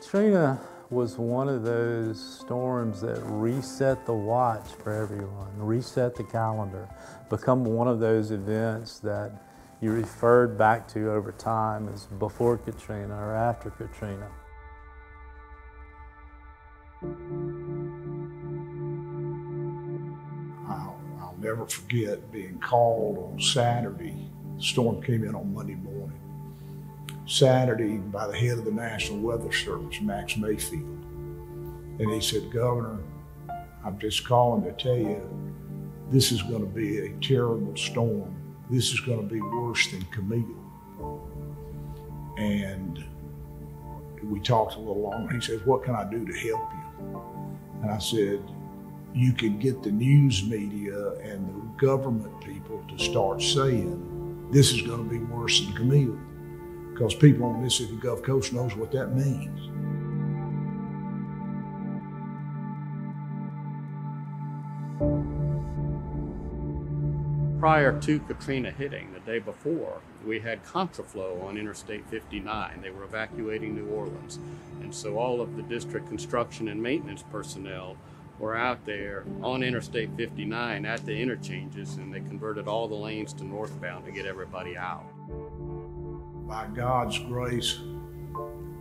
Katrina was one of those storms that reset the watch for everyone, reset the calendar, become one of those events that you referred back to over time as before Katrina or after Katrina. I'll never forget being called on Saturday. The storm came in on Monday morning. Saturday by the head of the National Weather Service, Max Mayfield. And he said, "Governor, I'm just calling to tell you, this is going to be a terrible storm. This is going to be worse than Camille." And we talked a little longer. He said, "What can I do to help you?" And I said, "You can get the news media and the government people to start saying, this is going to be worse than Camille. Because people on the Mississippi Gulf Coast knows what that means." Prior to Katrina hitting, the day before, we had contraflow on Interstate 59. They were evacuating New Orleans. And so all of the district construction and maintenance personnel were out there on Interstate 59 at the interchanges, and they converted all the lanes to northbound to get everybody out. By God's grace,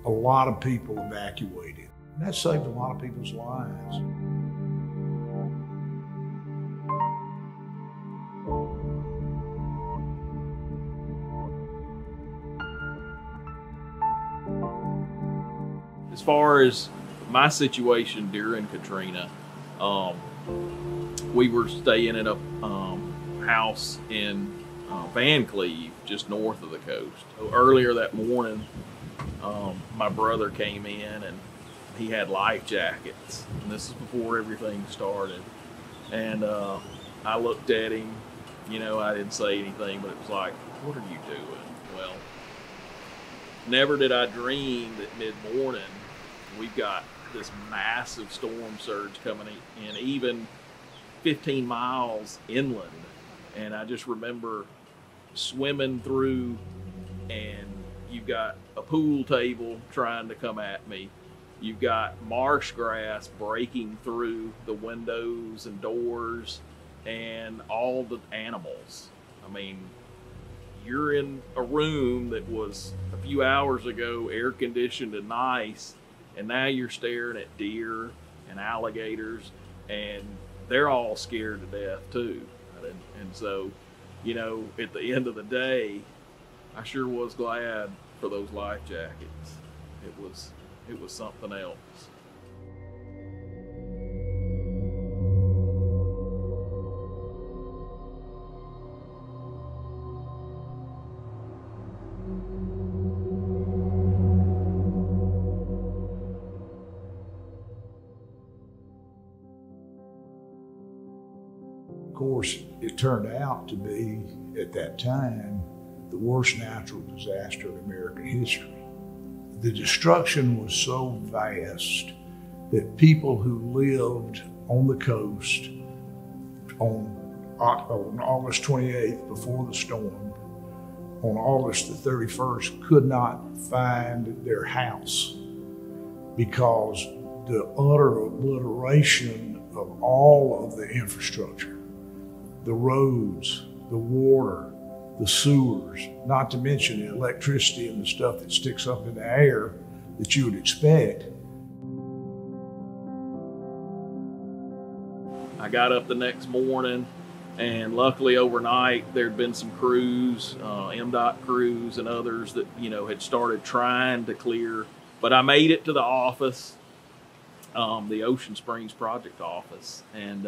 a lot of people evacuated. And that saved a lot of people's lives. As far as my situation during Katrina, we were staying at a house in Van Cleve, just north of the coast. So earlier that morning, my brother came in and he had life jackets. And this is before everything started. And I looked at him, I didn't say anything, but it was like, "What are you doing?" Well, never did I dream that mid-morning we've got this massive storm surge coming in, even 15 miles inland. And I just remember swimming through, and you've got a pool table trying to come at me. You've got marsh grass breaking through the windows and doors and all the animals. I mean, you're in a room that was a few hours ago air conditioned and nice, and now you're staring at deer and alligators, and they're all scared to death too. And so, at the end of the day, I sure was glad for those life jackets. It was something else. Of course, it turned out to be, at that time, the worst natural disaster in American history. The destruction was so vast that people who lived on the coast on August 28th, before the storm, on August the 31st, could not find their house because the utter obliteration of all of the infrastructure, the roads, the water, the sewers, not to mention the electricity and the stuff that sticks up in the air that you would expect. I got up the next morning, and luckily overnight there'd been some crews, MDOT crews and others that, had started trying to clear. But I made it to the office, the Ocean Springs project office, and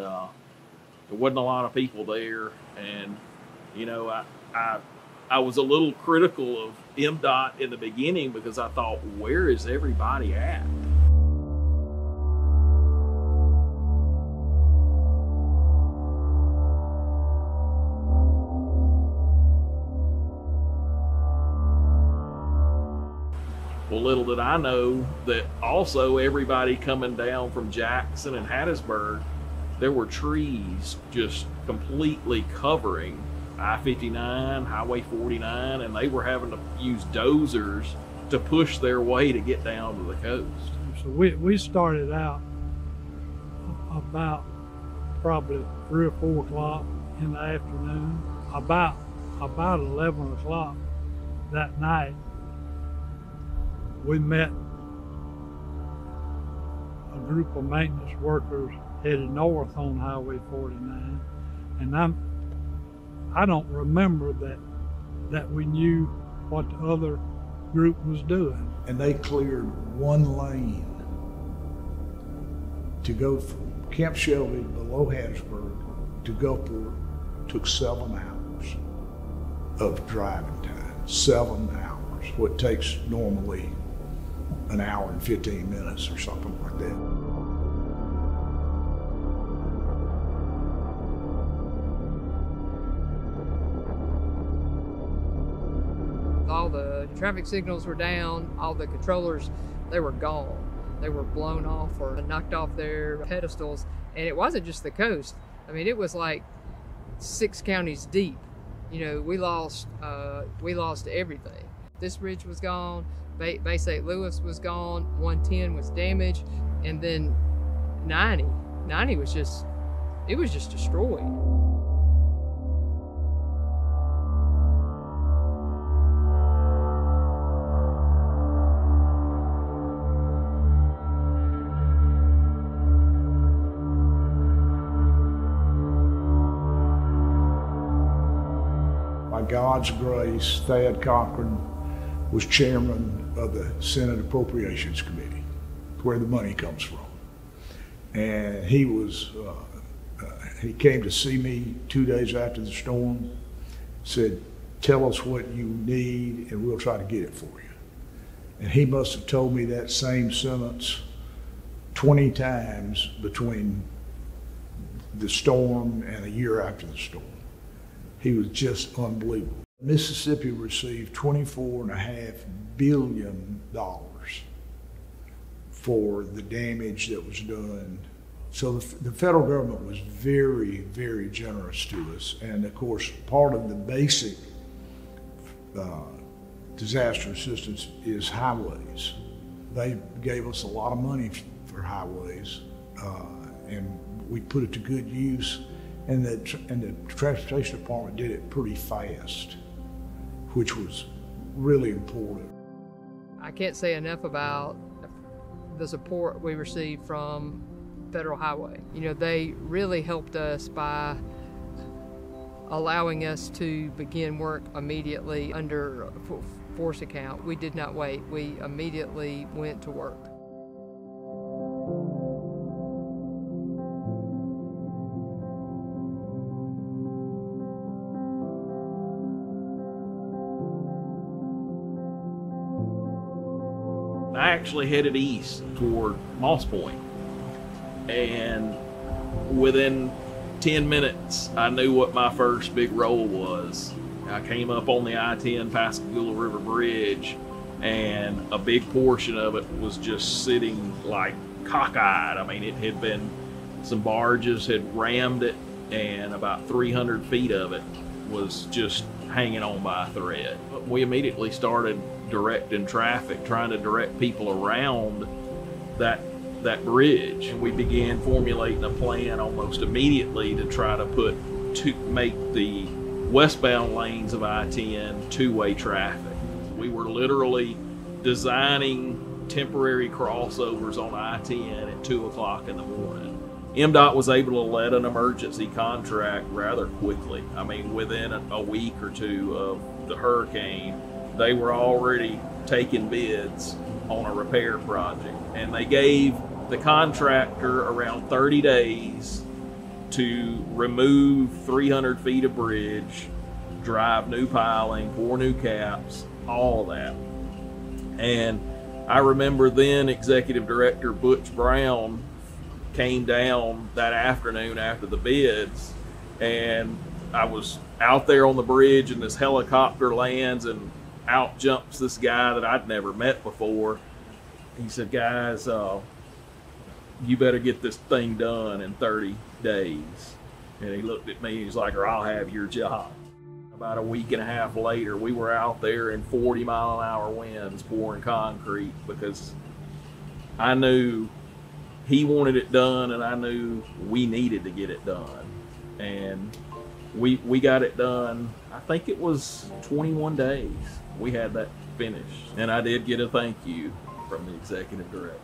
there wasn't a lot of people there. And, I was a little critical of MDOT in the beginning because I thought, where is everybody at? Well, little did I know that also everybody coming down from Jackson and Hattiesburg, there were trees just completely covering I-59, Highway 49, and they were having to use dozers to push their way to get down to the coast. So we started out about probably 3 or 4 o'clock in the afternoon. About 11 o'clock that night, we met a group of maintenance workers headed north on Highway 49, and I don't remember that we knew what the other group was doing. And they cleared one lane to go from Camp Shelby below Hattiesburg to Gulfport. Took 7 hours of driving time. 7 hours. What takes normally an hour and 15 minutes or something like that. All the traffic signals were down, all the controllers, they were gone. They were blown off or knocked off their pedestals. And it wasn't just the coast. I mean, it was like 6 counties deep. You know, we lost everything. This bridge was gone, Bay St. Louis was gone, 110 was damaged, and then 90 was just destroyed. By God's grace, Thad Cochran was chairman of the Senate Appropriations Committee, where the money comes from. And he came to see me 2 days after the storm, said, "Tell us what you need and we'll try to get it for you." And he must have told me that same sentence 20 times between the storm and a year after the storm. He was just unbelievable. Mississippi received $24.5 billion for the damage that was done. So the federal government was very, very generous to us. And of course, part of the basic disaster assistance is highways. They gave us a lot of money for highways, and we put it to good use. And the transportation department did it pretty fast, which was really important. I can't say enough about the support we received from Federal Highway. You know, they really helped us by allowing us to begin work immediately under force account. We did not wait. We immediately went to work. I actually headed east toward Moss Point, and within 10 minutes I knew what my first big roll was. I came up on the I-10 Pascagoula River Bridge, and a big portion of it was just sitting like cockeyed. I mean, it had been, some barges had rammed it, and about 300 feet of it was just hanging on by a thread. We immediately started directing traffic, trying to direct people around that bridge. And we began formulating a plan almost immediately to try to make the westbound lanes of I-10 two-way traffic. We were literally designing temporary crossovers on I-10 at 2 o'clock in the morning. MDOT was able to let an emergency contract rather quickly. I mean, within a week or two of the hurricane, they were already taking bids on a repair project. And they gave the contractor around 30 days to remove 300 feet of bridge, drive new piling, pour new caps, all of that. And I remember then Executive Director Butch Brown came down that afternoon after the bids, and I was out there on the bridge and this helicopter lands, and out jumps this guy that I'd never met before. He said, "Guys, you better get this thing done in 30 days. And he looked at me, he's like, "Or I'll have your job." About a week and a half later, we were out there in 40-mile-an-hour winds pouring concrete because I knew he wanted it done and I knew we needed to get it done. And we got it done. I think it was 21 days. We had that finished. And I did get a thank you from the executive director.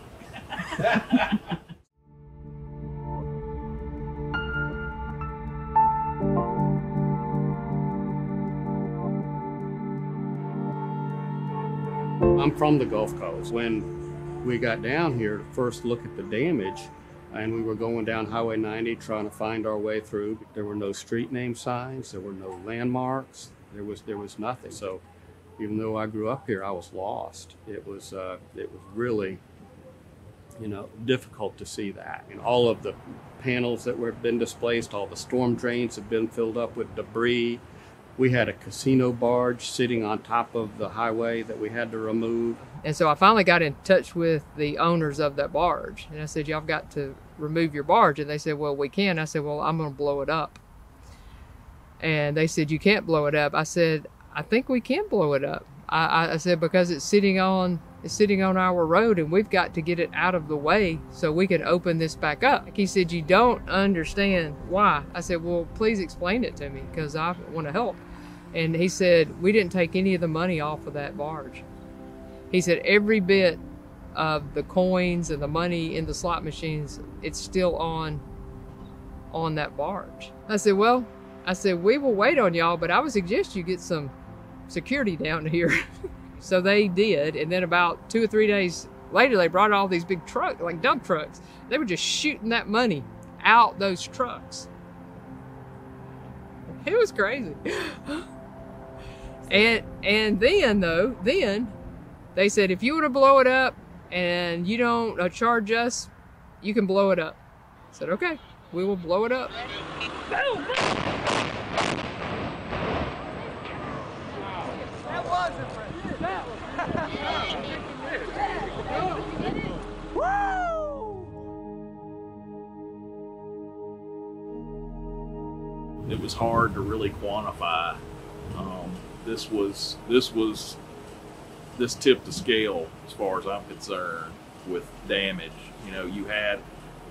I'm from the Gulf Coast. When we got down here to first look at the damage, and we were going down Highway 90 trying to find our way through, there were no street name signs, there were no landmarks, there was nothing. So even though I grew up here, I was lost. It was really, difficult to see that. And all of the panels that were been displaced, all the storm drains have been filled up with debris. We had a casino barge sitting on top of the highway that we had to remove. And so I finally got in touch with the owners of that barge. And I said, y'all got to remove your barge. And they said, well, we can. I said, well, I'm going to blow it up. And they said, you can't blow it up. I said, I think we can blow it up. I said, because it's sitting on our road and we've got to get it out of the way so we can open this back up. He said, you don't understand why. I said, well, please explain it to me because I want to help. And he said, we didn't take any of the money off of that barge. He said, every bit of the coins and the money in the slot machines, it's still on that barge. I said, we will wait on y'all, but I would suggest you get some security down here. So they did. And then about 2 or 3 days later, they brought all these big trucks, like dump trucks. They were just shooting that money out those trucks. It was crazy. And then they said, if you want to blow it up and you don't charge us, you can blow it up. I said, okay, we will blow it up. Boom! That was impressive. It was hard to really quantify. This tipped the scale as far as I'm concerned with damage. You had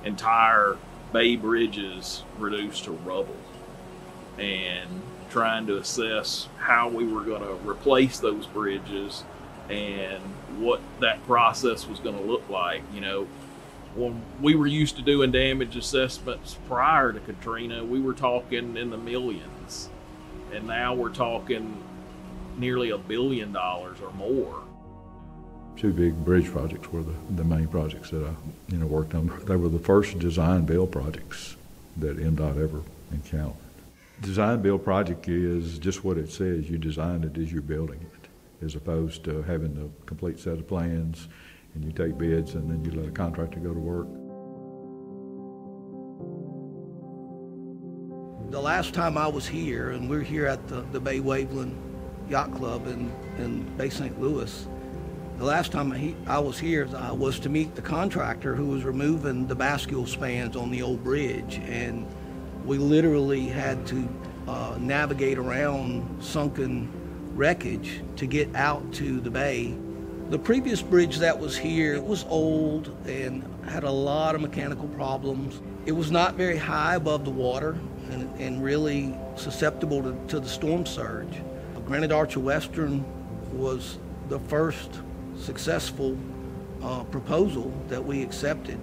entire bay bridges reduced to rubble, and trying to assess how we were going to replace those bridges and what that process was going to look like. When we were used to doing damage assessments prior to Katrina, we were talking in the millions, and now we're talking nearly $1 billion or more. 2 big bridge projects were the main projects that I worked on. They were the first design build projects that MDOT ever encountered. Design build project is just what it says. You design it as you're building it, as opposed to having the complete set of plans and you take bids and then you let a contractor go to work. The last time I was here, and we're here at the Bay Waveland Yacht Club in Bay St. Louis, the last time I was here was to meet the contractor who was removing the bascule spans on the old bridge, and we literally had to navigate around sunken wreckage to get out to the bay. The previous bridge that was here, it was old and had a lot of mechanical problems. It was not very high above the water and really susceptible to the storm surge. Granite Archer Western was the first successful proposal that we accepted,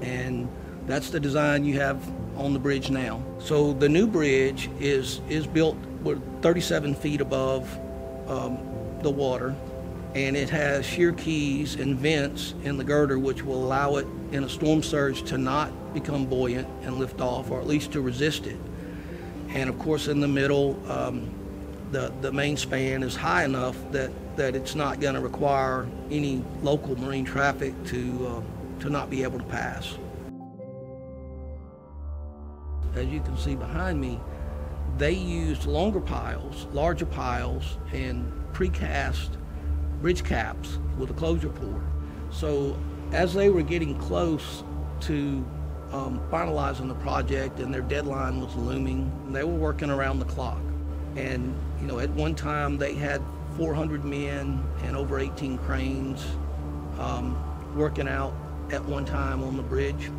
and that's the design you have on the bridge now. So the new bridge is built 37 feet above the water, and it has shear keys and vents in the girder which will allow it in a storm surge to not become buoyant and lift off, or at least to resist it. And of course in the middle, the main span is high enough that it's not going to require any local marine traffic to not be able to pass. As you can see behind me, they used larger piles, and precast bridge caps with a closure port. So as they were getting close to finalizing the project and their deadline was looming, they were working around the clock. And, you know, at one time they had 400 men and over 18 cranes working out at one time on the bridge.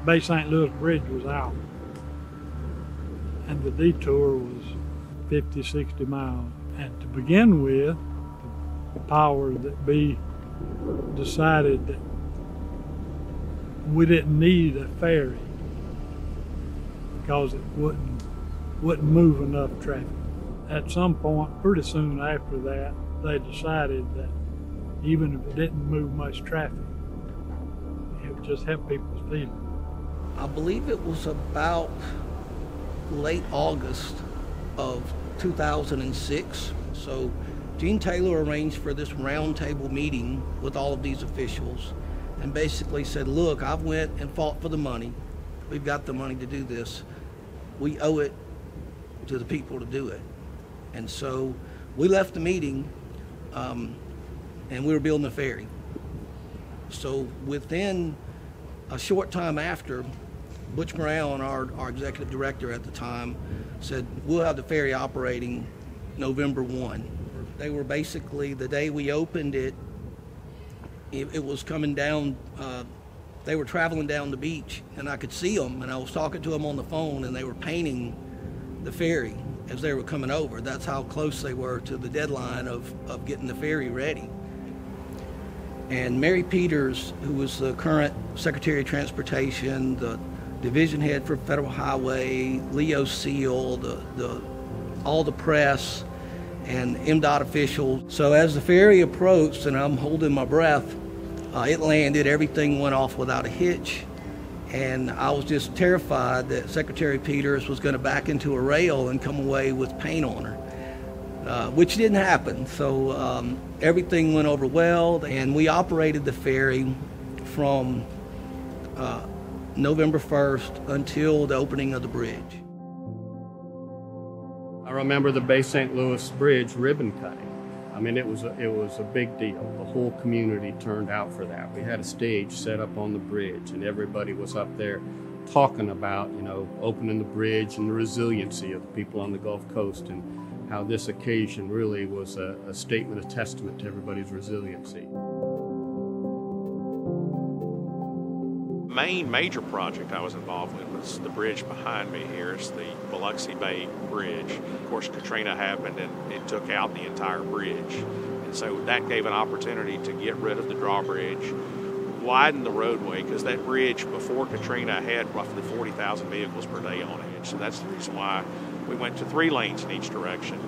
Bay St. Louis Bridge was out, and the detour was 50, 60 miles. And to begin with, the powers that be decided that we didn't need a ferry because it wouldn't move enough traffic. At some point, pretty soon after that, they decided that even if it didn't move much traffic, it would just help people's feelings. I believe it was about late August of 2006. So Gene Taylor arranged for this roundtable meeting with all of these officials and basically said, look, I've went and fought for the money. We've got the money to do this. We owe it to the people to do it. And so we left the meeting and we were building a ferry. So within a short time after, Butch Brown, our executive director at the time, said, we'll have the ferry operating November 1. They were basically, the day we opened it, it was coming down, they were traveling down the beach, and I could see them, and I was talking to them on the phone, and they were painting the ferry as they were coming over. That's how close they were to the deadline of getting the ferry ready. And Mary Peters, who was the current Secretary of Transportation, the division head for Federal Highway, Leo Seal, all the press, and MDOT officials. So as the ferry approached, and I'm holding my breath, it landed, everything went off without a hitch, and I was just terrified that Secretary Peters was going to back into a rail and come away with paint on her, which didn't happen. So everything went over well, and we operated the ferry from November 1st until the opening of the bridge. I remember the Bay St. Louis Bridge ribbon cutting. I mean, it was a big deal. The whole community turned out for that. We had a stage set up on the bridge, and everybody was up there talking about, you know, opening the bridge and the resiliency of the people on the Gulf Coast, and how this occasion really was a statement, a testament to everybody's resiliency. The main major project I was involved with was the bridge behind me here. It's the Biloxi Bay Bridge. Of course, Katrina happened and it took out the entire bridge. And so that gave an opportunity to get rid of the drawbridge, widen the roadway, because that bridge before Katrina had roughly 40,000 vehicles per day on it. So that's the reason why we went to 3 lanes in each direction.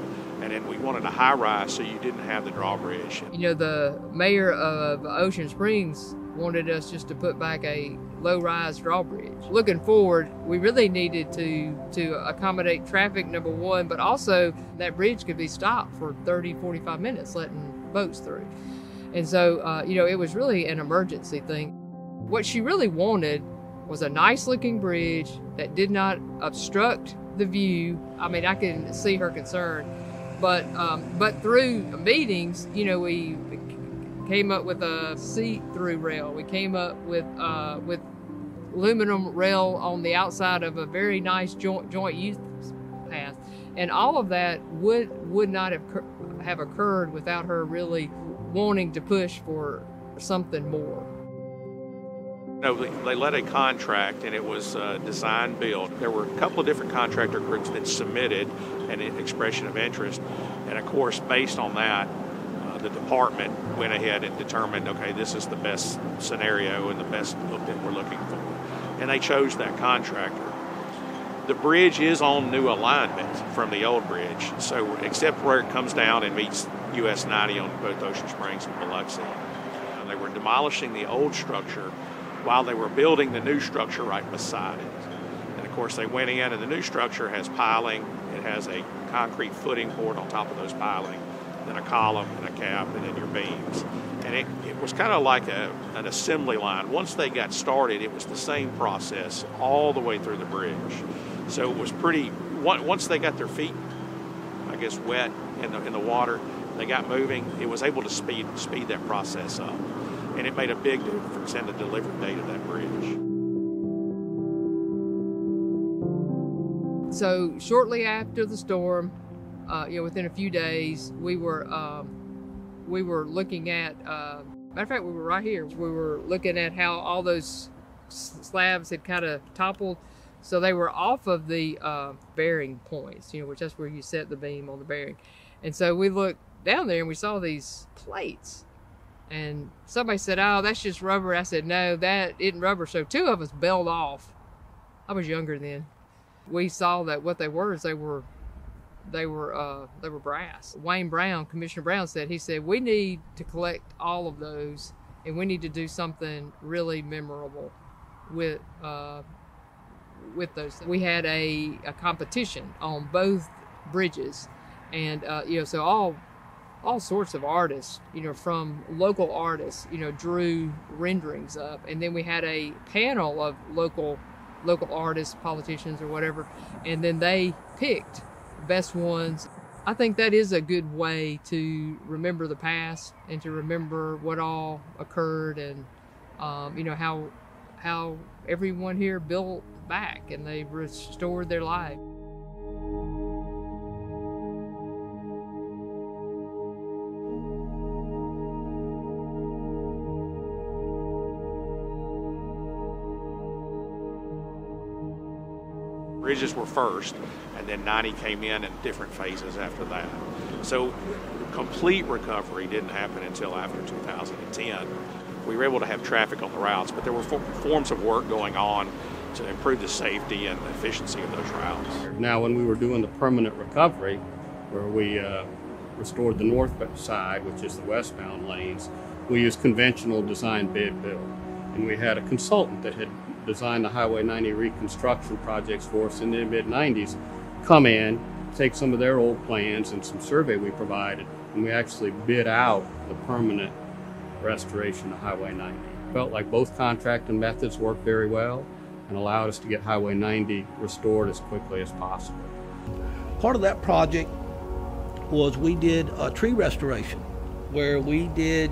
And then we wanted a high rise so you didn't have the drawbridge. You know, the mayor of Ocean Springs wanted us just to put back a low-rise drawbridge. Looking forward, we really needed to accommodate traffic, number one, but also that bridge could be stopped for 30, 45 minutes, letting boats through. And so, you know, it was really an emergency thing. What she really wanted was a nice-looking bridge that did not obstruct the view. I mean, I can see her concern, but through meetings, you know, we came up with a see-through rail. We came up with aluminum rail on the outside of a very nice joint use path, and all of that would not have occurred without her really wanting to push for something more. No, they led a contract, and it was design build. There were a couple of different contractor groups that submitted an expression of interest, and of course, based on that, the department went ahead and determined, okay, this is the best scenario and the best look that we're looking for. And they chose that contractor. The bridge is on new alignment from the old bridge, so except where it comes down and meets US 90 on both Ocean Springs and Biloxi. They were demolishing the old structure while they were building the new structure right beside it. And of course, they went in, and the new structure has piling. It has a concrete footing poured on top of those piling, then a column and a cap, and then your beams. And it was kind of like an assembly line. Once they got started, it was the same process all the way through the bridge. So it was pretty, once they got their feet, I guess, wet in the water, they got moving, it was able to speed that process up. and it made a big difference in the delivery date of that bridge. So shortly after the storm, within a few days, we were looking at. Matter of fact, we were right here. We were looking at how all those slabs had kind of toppled, so they were off of the bearing points, which that's where you set the beam on the bearing. And so we looked down there and we saw these plates. And somebody said, "Oh, that's just rubber." I said, "No, that isn't rubber." So two of us bailed off. I was younger then. We saw that what they were is they were brass. Wayne Brown, Commissioner Brown said, we need to collect all of those, and we need to do something really memorable with those. We had a competition on both bridges, and so all sorts of artists, from local artists, drew renderings up, and then we had a panel of local artists, politicians or whatever, and then they picked best ones. I think that is a good way to remember the past and to remember what all occurred, and how everyone here built back and they restored their life. Bridges were first, and then 90 came in different phases after that. So complete recovery didn't happen until after 2010. We were able to have traffic on the routes, but there were forms of work going on to improve the safety and the efficiency of those routes. Now, when we were doing the permanent recovery, where we restored the north side, which is the westbound lanes, we used conventional design bid build. And we had a consultant that had designed the Highway 90 reconstruction projects for us in the mid-90s come in, take some of their old plans and some survey we provided, and we actually bid out the permanent restoration of Highway 90. Felt like both contracting methods worked very well and allowed us to get Highway 90 restored as quickly as possible. Part of that project was we did a tree restoration, where we did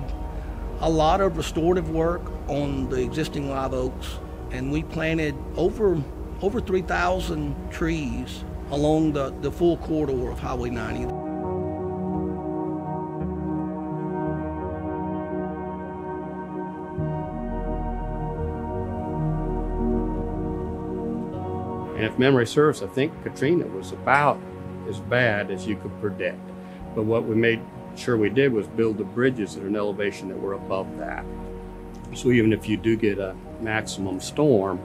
a lot of restorative work on the existing live oaks, and we planted over 3,000 trees along the full corridor of Highway 90. And if memory serves, I think Katrina was about as bad as you could predict. But what we made sure we did was build the bridges at an elevation that were above that. So even if you do get a maximum storm,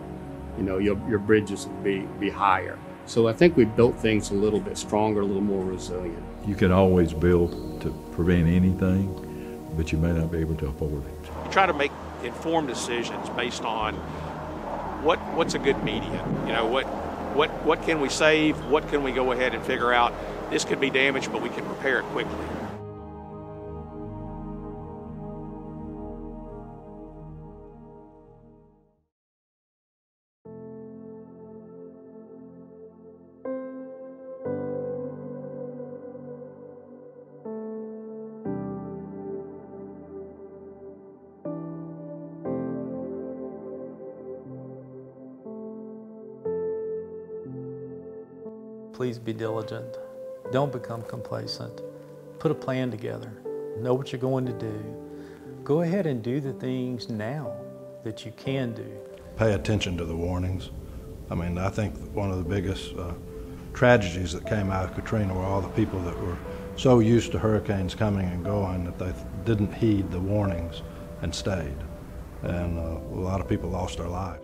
your bridges will be higher. So I think we built things a little bit stronger, a little more resilient. You can always build to prevent anything, but you may not be able to afford it. You try to make informed decisions based on what's a good median. What can we save? What can we go ahead and figure out? This could be damaged, but we can repair it quickly. Please be diligent. Don't become complacent. Put a plan together. Know what you're going to do. Go ahead and do the things now that you can do. Pay attention to the warnings. I think one of the biggest tragedies that came out of Katrina were all the people that were so used to hurricanes coming and going that they didn't heed the warnings and stayed. And a lot of people lost their lives.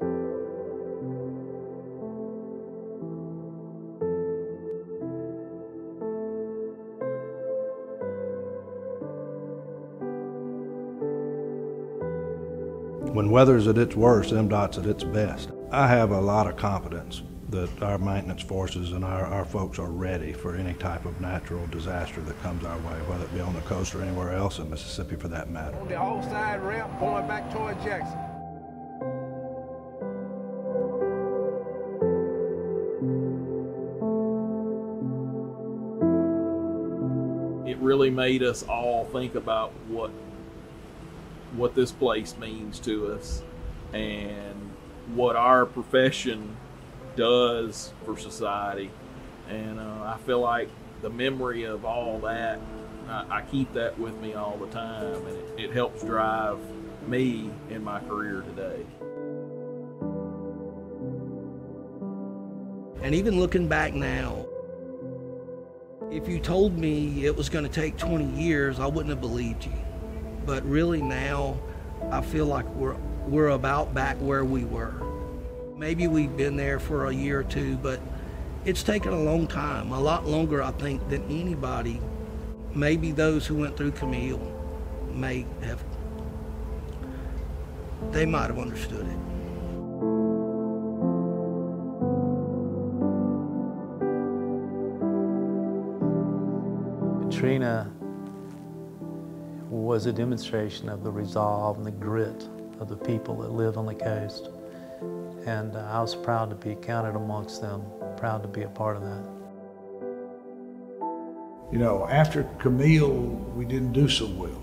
When weather's at its worst, MDOT's at its best. I have a lot of confidence that our maintenance forces and our folks are ready for any type of natural disaster that comes our way, whether it be on the coast or anywhere else in Mississippi for that matter. On the old side ramp going back toward Jackson. It really made us all think about what what this place means to us and what our profession does for society. And I feel like the memory of all that, I keep that with me all the time, and it helps drive me in my career today. And even looking back now, if you told me it was going to take 20 years, I wouldn't have believed you. But really now, I feel like we're about back where we were. Maybe we've been there for a year or two, but it's taken a long time, a lot longer, I think, than anybody. Maybe those who went through Camille might have understood it. Katrina was a demonstration of the resolve and the grit of the people that live on the coast. And I was proud to be counted amongst them, proud to be a part of that. You know, after Camille, we didn't do so well.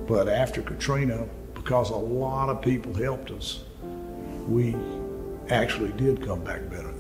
But after Katrina, because a lot of people helped us, we actually did come back better.